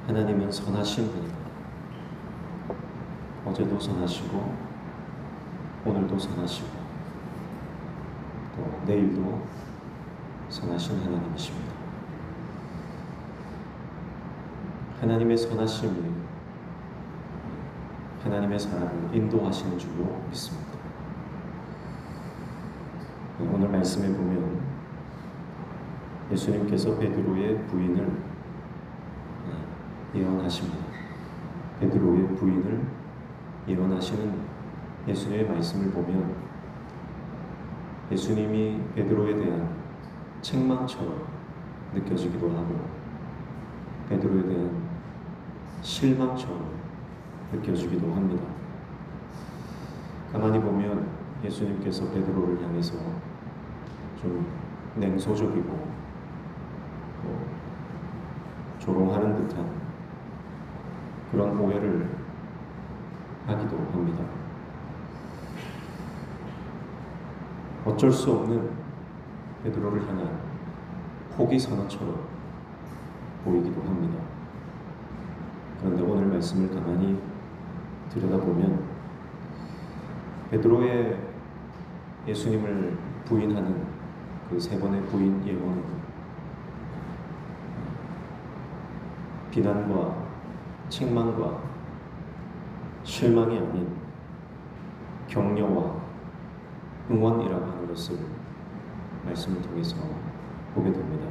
하나님은 선하신 분입니다. 어제도 선하시고 오늘도 선하시고 또 내일도 선하신 하나님이십니다. 하나님의 선하심이 하나님의 사람을 인도하시는 줄로 믿습니다. 오늘 말씀에 보면 예수님께서 베드로의 부인을 예언하십니다. 베드로의 부인을 예언하시는 예수님의 말씀을 보면 예수님이 베드로에 대한 책망처럼 느껴지기도 하고 베드로에 대한 실망처럼 느껴지기도 합니다. 가만히 보면 예수님께서 베드로를 향해서 좀 냉소적이고 조롱하는 듯한 그런 오해를 하기도 합니다. 어쩔 수 없는 베드로를 향한 포기 선언처럼 보이기도 합니다. 그런데 오늘 말씀을 가만히 들여다보면 베드로의 예수님을 부인하는 그 세 번의 부인 예언은 비난과 책망과 실망이 아닌 격려와 응원이라고 하는 것을 말씀을 통해서 보게 됩니다.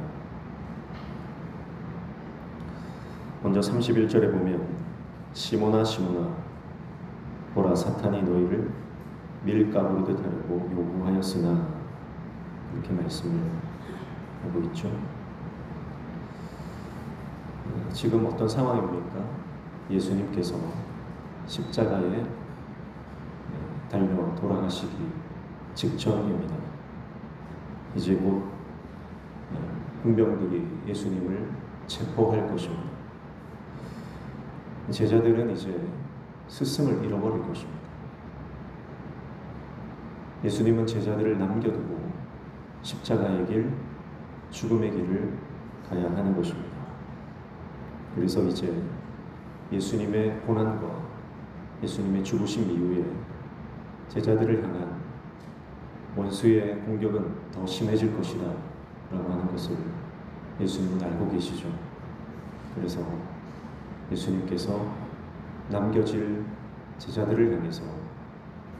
먼저 31절에 보면 시몬아 시몬아 보라 사탄이 너희를 밀가부르듯 하려고 요구하였으나 이렇게 말씀을 하고 있죠. 지금 어떤 상황입니까? 예수님께서 십자가에 달려 돌아가시기 직전입니다. 이제 곧 군병들이 예수님을 체포할 것입니다. 제자들은 이제 스승을 잃어버릴 것입니다. 예수님은 제자들을 남겨두고 십자가의 길, 죽음의 길을 가야 하는 것입니다. 그래서 이제 예수님의 고난과 예수님의 죽으심 이후에 제자들을 향한 원수의 공격은 더 심해질 것이다 라고 하는 것을 예수님은 알고 계시죠. 그래서 예수님께서 남겨질 제자들을 향해서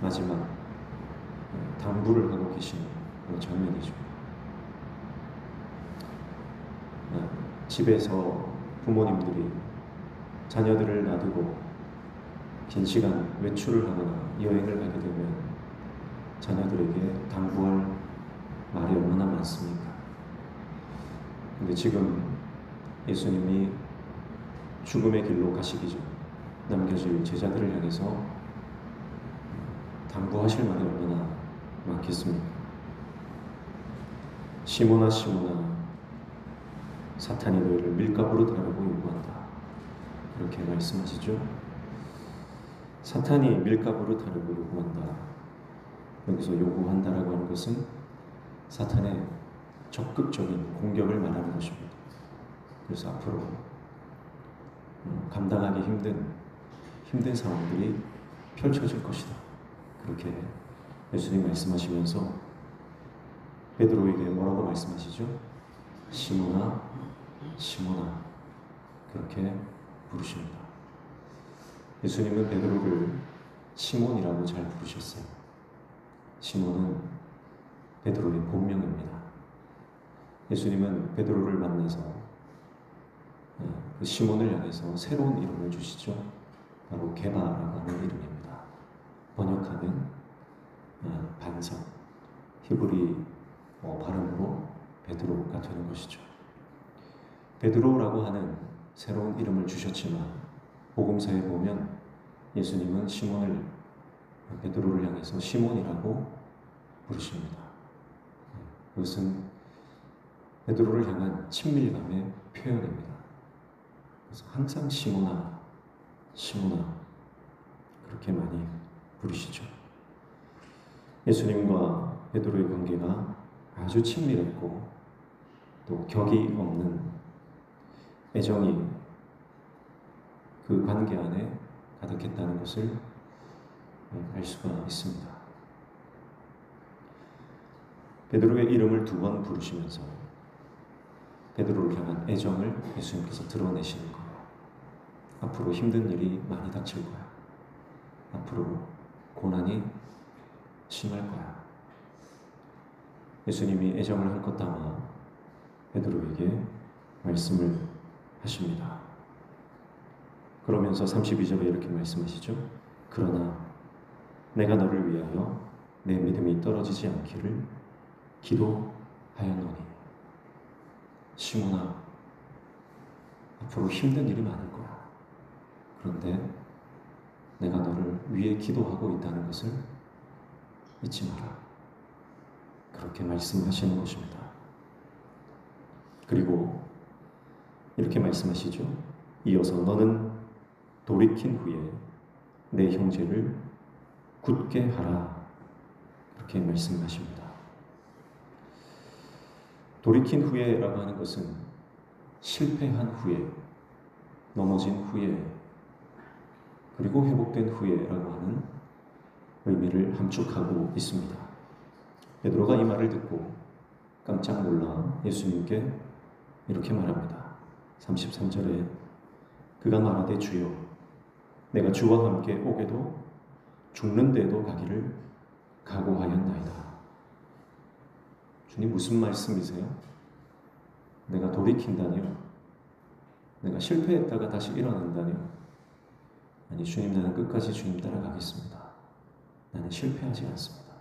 마지막 당부를 하고 계시는 그런 장면이죠. 집에서 부모님들이 자녀들을 놔두고 긴 시간 외출을 하거나 여행을 가게 되면 자녀들에게 당부할 말이 얼마나 많습니까? 근데 지금 예수님이 죽음의 길로 가시기 전 남겨질 제자들을 향해서 당부하실 말이 얼마나 많겠습니까? 시몬아 시몬아 사탄이 너희를 밀가부르듯 하려고 요구한다. 이렇게 말씀하시죠. 사탄이 밀가부르듯 하려고 요구한다. 여기서 요구한다라고 하는 것은 사탄의 적극적인 공격을 말하는 것입니다. 그래서 앞으로 감당하기 힘든 상황들이 펼쳐질 것이다. 그렇게 예수님 말씀하시면서 베드로에게 뭐라고 말씀하시죠? 시몬아, 시몬아 그렇게 부르십니다. 예수님은 베드로를 시몬이라고 잘 부르셨어요. 시몬은 베드로의 본명입니다. 예수님은 베드로를 만나서 그 시몬을 향해서 새로운 이름을 주시죠. 바로 게바라고 하는 이름입니다. 번역하면 반석, 히브리 발음으로 베드로가 되는 것이죠. 베드로라고 하는 새로운 이름을 주셨지만 복음서에 보면 예수님은 베드로를 향해서 시몬이라고 부르십니다. 그것은 베드로를 향한 친밀감의 표현입니다. 그래서 항상 시몬아, 시몬아 그렇게 많이 부르시죠. 예수님과 베드로의 관계가 아주 친밀했고 또 격이 없는 애정이 그 관계 안에 가득했다는 것을 알 수가 있습니다. 베드로의 이름을 2번 부르시면서 베드로를 향한 애정을 예수님께서 드러내시는 거예요. 앞으로 힘든 일이 많이 닥칠 거야. 앞으로 고난이 심할 거야. 예수님이 애정을 한껏 담아 베드로에게 말씀을 하십니다. 그러면서 32절에 이렇게 말씀하시죠. 그러나 내가 너를 위하여 내 믿음이 떨어지지 않기를 기도하였노니. 시몬아, 앞으로 힘든 일이 많을 거야. 그런데 내가 너를 위해 기도하고 있다는 것을 잊지 마라. 그렇게 말씀하시는 것입니다. 그리고 이렇게 말씀하시죠. 이어서 너는 돌이킨 후에 내 형제를 굳게 하라. 그렇게 말씀하십니다. 돌이킨 후에라고 하는 것은 실패한 후에, 넘어진 후에, 그리고 회복된 후에라고 하는 의미를 함축하고 있습니다. 베드로가 이 말을 듣고 깜짝 놀라 예수님께 이렇게 말합니다. 33절에 그가 말하되 주여, 내가 주와 함께 오게도 죽는 데도 가기를 각오하였나이다. 주님, 무슨 말씀이세요? 내가 돌이킨다니요? 내가 실패했다가 다시 일어난다니요? 아니 주님, 나는 끝까지 주님 따라가겠습니다. 나는 실패하지 않습니다.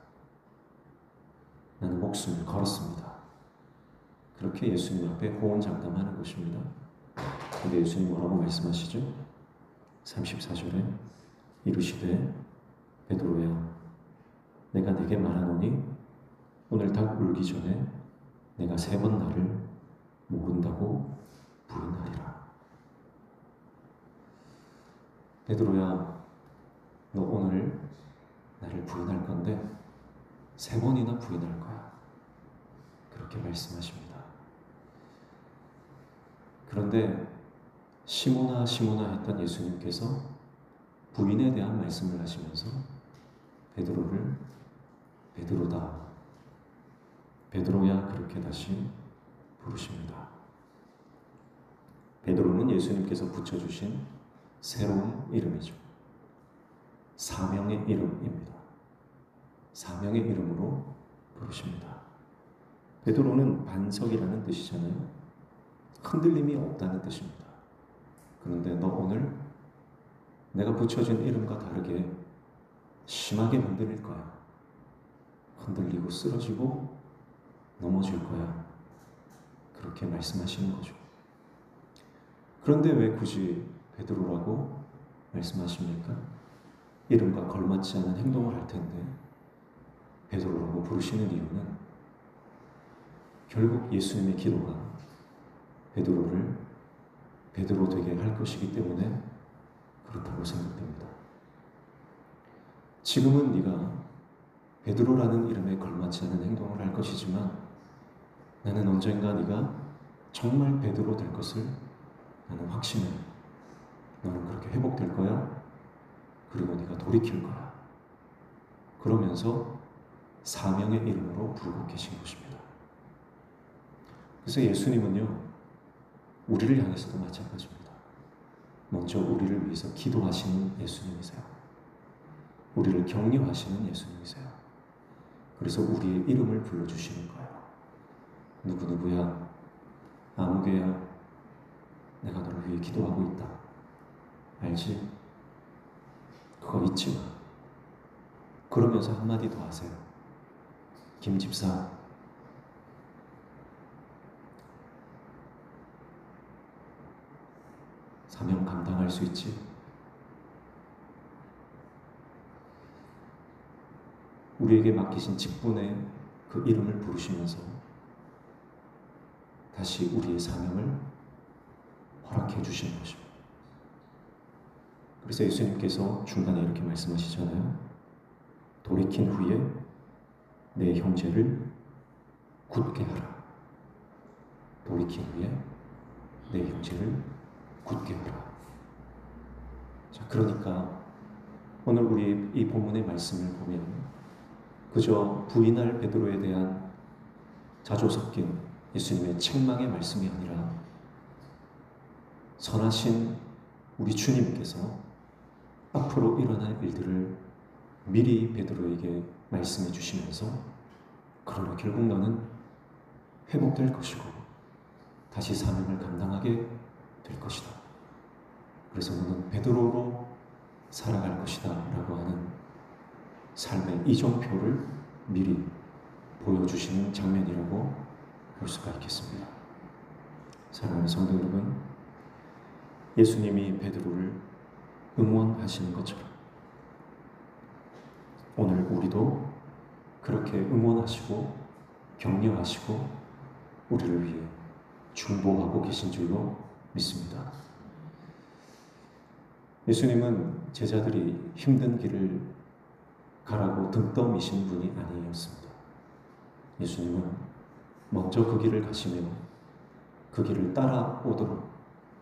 나는 목숨을 걸었습니다. 그렇게 예수님 앞에 호언장담하는 것입니다. 근데 예수님 뭐라고 말씀하시죠? 34절에 이르시되 베드로야, 내가 네게 말하노니 오늘 닭 울기 전에 내가 3번 나를 모른다고 부인하리라. 베드로야, 너 오늘 나를 부인할 건데 3번이나 부인할 거야. 그렇게 말씀하십니다. 그런데 시몬아 시몬아 했던 예수님께서 부인에 대한 말씀을 하시면서 베드로를 베드로다, 베드로야 그렇게 다시 부르십니다. 베드로는 예수님께서 붙여주신 새로운 이름이죠. 사명의 이름입니다. 사명의 이름으로 부르십니다. 베드로는 반석이라는 뜻이잖아요. 흔들림이 없다는 뜻입니다. 그런데 너 오늘 내가 붙여준 이름과 다르게 심하게 흔들릴 거야. 흔들리고 쓰러지고 넘어질 거야. 그렇게 말씀하시는 거죠. 그런데 왜 굳이 베드로라고 말씀하십니까? 이름과 걸맞지 않은 행동을 할 텐데 베드로라고 부르시는 이유는 결국 예수님의 기도가 베드로를 베드로 되게 할 것이기 때문에 그렇다고 생각됩니다. 지금은 네가 베드로라는 이름에 걸맞지 않은 행동을 할 것이지만 나는 언젠가 네가 정말 베드로 될 것을 나는 확신해. 너는 그렇게 회복될 거야. 그리고 네가 돌이킬 거야. 그러면서 사명의 이름으로 부르고 계신 것입니다. 그래서 예수님은요, 우리를 향해서도 마찬가지입니다. 먼저 우리를 위해서 기도하시는 예수님이세요. 우리를 격려하시는 예수님이세요. 그래서 우리의 이름을 불러주시는 거예요. 누구누구야, 아무개야, 내가 너를 위해 기도하고 있다. 알지? 그거 잊지 마. 그러면서 한마디 더 하세요. 김 집사, 사명 감당할 수 있지? 우리에게 맡기신 직분의 그 이름을 부르시면서 다시 우리의 사명을 허락해 주시는 것입니다. 그래서 예수님께서 중간에 이렇게 말씀하시잖아요. 돌이킨 후에 내 형제를 굳게 하라. 돌이킨 후에 내 형제를 굳게 하라. 자, 그러니까 오늘 우리 이 본문의 말씀을 보면 그저 부인할 베드로에 대한 자조 섞인 예수님의 책망의 말씀이 아니라 선하신 우리 주님께서 앞으로 일어날 일들을 미리 베드로에게 말씀해 주시면서 그러나 결국 너는 회복될 것이고 다시 사명을 감당하게 될 것이다. 그래서 너는 베드로로 살아갈 것이다 라고 하는 삶의 이정표를 미리 보여주시는 장면이라고 볼 수가 있겠습니다. 사랑하는 성도 여러분, 예수님이 베드로를 응원하시는 것처럼 오늘 우리도 그렇게 응원하시고 격려하시고 우리를 위해 중보하고 계신 줄로 믿습니다. 예수님은 제자들이 힘든 길을 가라고 등 떠미신 분이 아니었습니다. 예수님은 먼저 그 길을 가시며 그 길을 따라오도록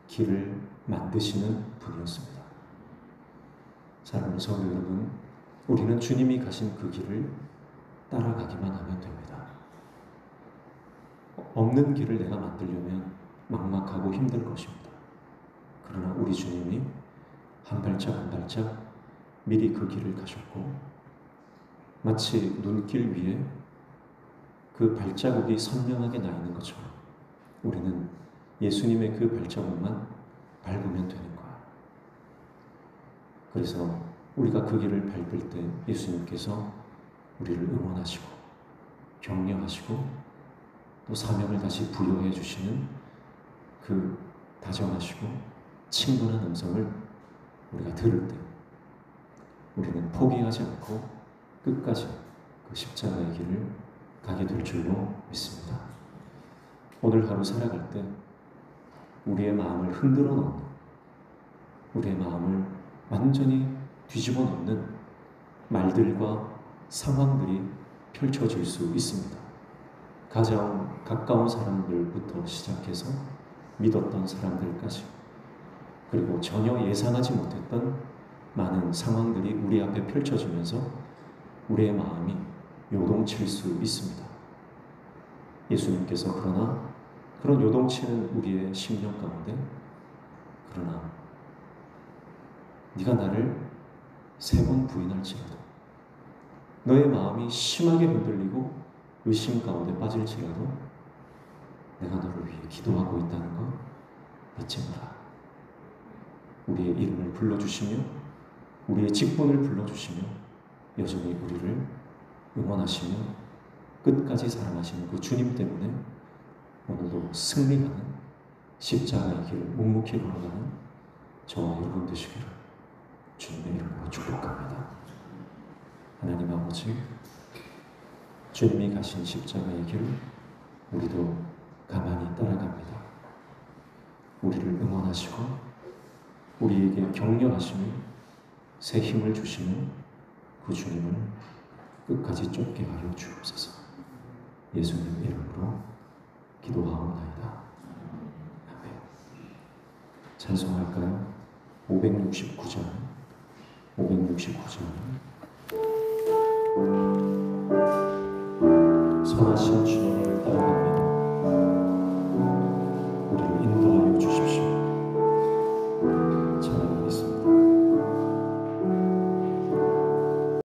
길을 만드시는 분이었습니다. 사랑하는 성도 여러분, 우리는 주님이 가신 그 길을 따라가기만 하면 됩니다. 없는 길을 내가 만들려면 막막하고 힘들 것입니다. 그러나 우리 주님이 한 발짝 한 발짝 미리 그 길을 가셨고 마치 눈길 위에 그 발자국이 선명하게 나 있는 것처럼 우리는 예수님의 그 발자국만 밟으면 되는 거야. 그래서 우리가 그 길을 밟을 때 예수님께서 우리를 응원하시고 격려하시고 또 사명을 다시 부여해 주시는 그 다정하시고 친근한 음성을 우리가 들을 때 우리는 포기하지 않고 끝까지 그 십자가의 길을 가게 될 줄로 믿습니다. 오늘 하루 살아갈 때 우리의 마음을 흔들어 놓는, 우리의 마음을 완전히 뒤집어 놓는 말들과 상황들이 펼쳐질 수 있습니다. 가장 가까운 사람들부터 시작해서 믿었던 사람들까지, 그리고 전혀 예상하지 못했던 많은 상황들이 우리 앞에 펼쳐지면서 우리의 마음이 요동칠 수 있습니다. 예수님께서 그러나 그런 요동치는 우리의 심령 가운데 그러나 네가 나를 3번 부인할지라도 너의 마음이 심하게 흔들리고 의심 가운데 빠질지라도 내가 너를 위해 기도하고 있다는 것 잊지 마라. 우리의 이름을 불러주시며 우리의 직분을 불러주시며 여전히 우리를 응원하시며 끝까지 사랑하시는 그 주님 때문에 오늘도 승리하는 십자가의 길을 묵묵히 걸어가는 저와 여러분 되시기를 주님의 이름으로 축복합니다. 하나님 아버지, 주님이 가신 십자가의 길을 우리도 가만히 따라갑니다. 우리를 응원하시고 우리에게 격려하시며 새 힘을 주시는 그 주님을 끝까지 쫓게 하여 주옵소서. 예수님 이름으로 기도하옵나이다. 아멘. 찬송할까요? 569장 569장 선하신 주님을 따라갑니다.